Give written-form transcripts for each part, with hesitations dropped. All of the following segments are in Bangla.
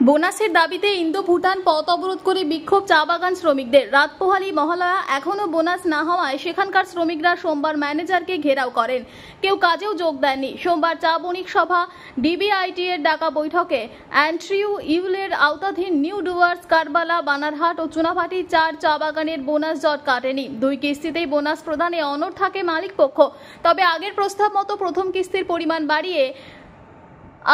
বোনাসের দাবিতে ইন্দো ভুটান পথ অবরোধ করে বিক্ষোভ চা বাগান শ্রমিকদের। রাত পোহালি মহালয়া এখনো বোনাস না হওয়ায় সেখানকার শ্রমিকরা সোমবার ম্যানেজারকে ঘেরাও করেন। কেউ কাজেও যোগ দেননি। সোমবার চা বণিক সভা ডিবিআইটি এর ডাকা বৈঠকে অ্যান্ড্রিউ ইউলের আওতাধীন নিউ ডুয়ার্স, কারবালা, বানারহাট ও চুনাভাটি 4 চা বাগানের বোনাস জট কাটেনি। 2 কিস্তিতেই বোনাস প্রদানে অনড় থাকে মালিক পক্ষ। তবে আগের প্রস্তাব মতো প্রথম কিস্তির পরিমাণ বাড়িয়ে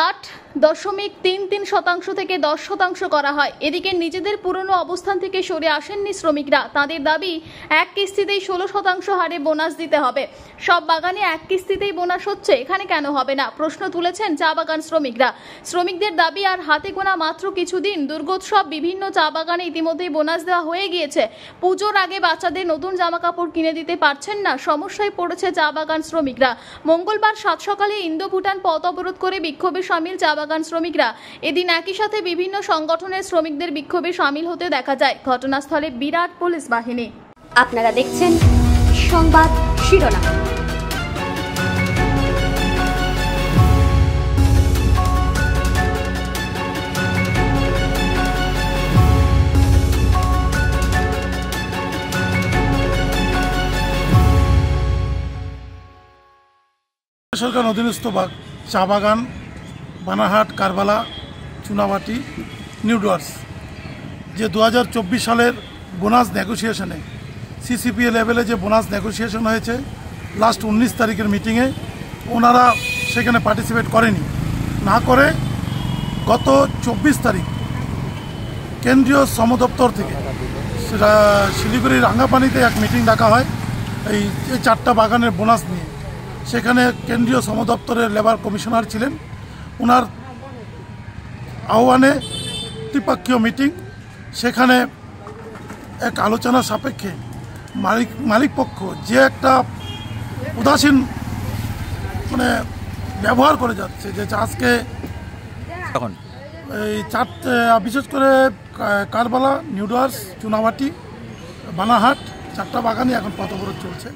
8.33% থেকে 10% করা হয়। এদিকে নিজেদের পুরনো অবস্থান থেকে সরে আসেননি শ্রমিকরা। তাদের দাবি, এক কিস্তিতেই 16% হারে বোনাস দিতে হবে। সব বাগানে এক কিস্তিতেই বোনাস হচ্ছে, এখানে কেন হবে না? প্রশ্ন তুলেছেন চা বাগান শ্রমিকরা। শ্রমিকদের দাবি, আর হাতে গোনা মাত্র কিছুদিন। দুর্গোৎসব, বিভিন্ন চা বাগানে ইতিমধ্যেই বোনাস দেওয়া হয়ে গিয়েছে। পুজোর আগে বাচ্চাদের নতুন জামা কাপড় কিনে দিতে পারছেন না। সমস্যায় পড়েছে চা বাগান শ্রমিকরা। মঙ্গলবার সাত সকালে ইন্দো ভুটান পথ অবরোধ করে বিক্ষোভে সামিল চা বাগান শ্রমিকরা। এদিন একই সাথে বিভিন্ন সংগঠনের শ্রমিকদের বিক্ষোভে সামিল হতে দেখা যায়। ঘটনাস্থলে বিরাট পুলিশ বাহিনী। আপনারা দেখছেন সংবাদ শিরোনাম। সরকার অধীনস্থ চা বাগান বানারহাট, কারবালা, চুনাভাটি, নিউ ডুয়ার্স যে 2024 সালের বোনাস নেগোসিয়েশনে সিসিপিএ লেভেলে যে বোনাস নেগোসিয়েশন হয়েছে লাস্ট 19 তারিখের মিটিংয়ে, ওনারা সেখানে পার্টিসিপেট করেনি। না করে গত 24 তারিখ কেন্দ্রীয় শ্রম দপ্তর থেকে সেটা শিলিগুড়ির রাঙ্গাপানিতে এক মিটিং ডাকা হয় এই 4টা বাগানের বোনাস নিয়ে। সেখানে কেন্দ্রীয় শ্রম দপ্তরের লেবার কমিশনার ছিলেন। ওনার আহ্বানে ত্রিপক্ষীয় মিটিং, সেখানে এক আলোচনা সাপেক্ষে মালিক পক্ষ যে একটা উদাসীন ব্যবহার করে যাচ্ছে, যে আজকে এখন এই বিশেষ করে কারবালা, নিউ ডুয়ার্স, চুনাভাটি, বানারহাট 4টা বাগানই এখন পথ অবরোধ চলছে।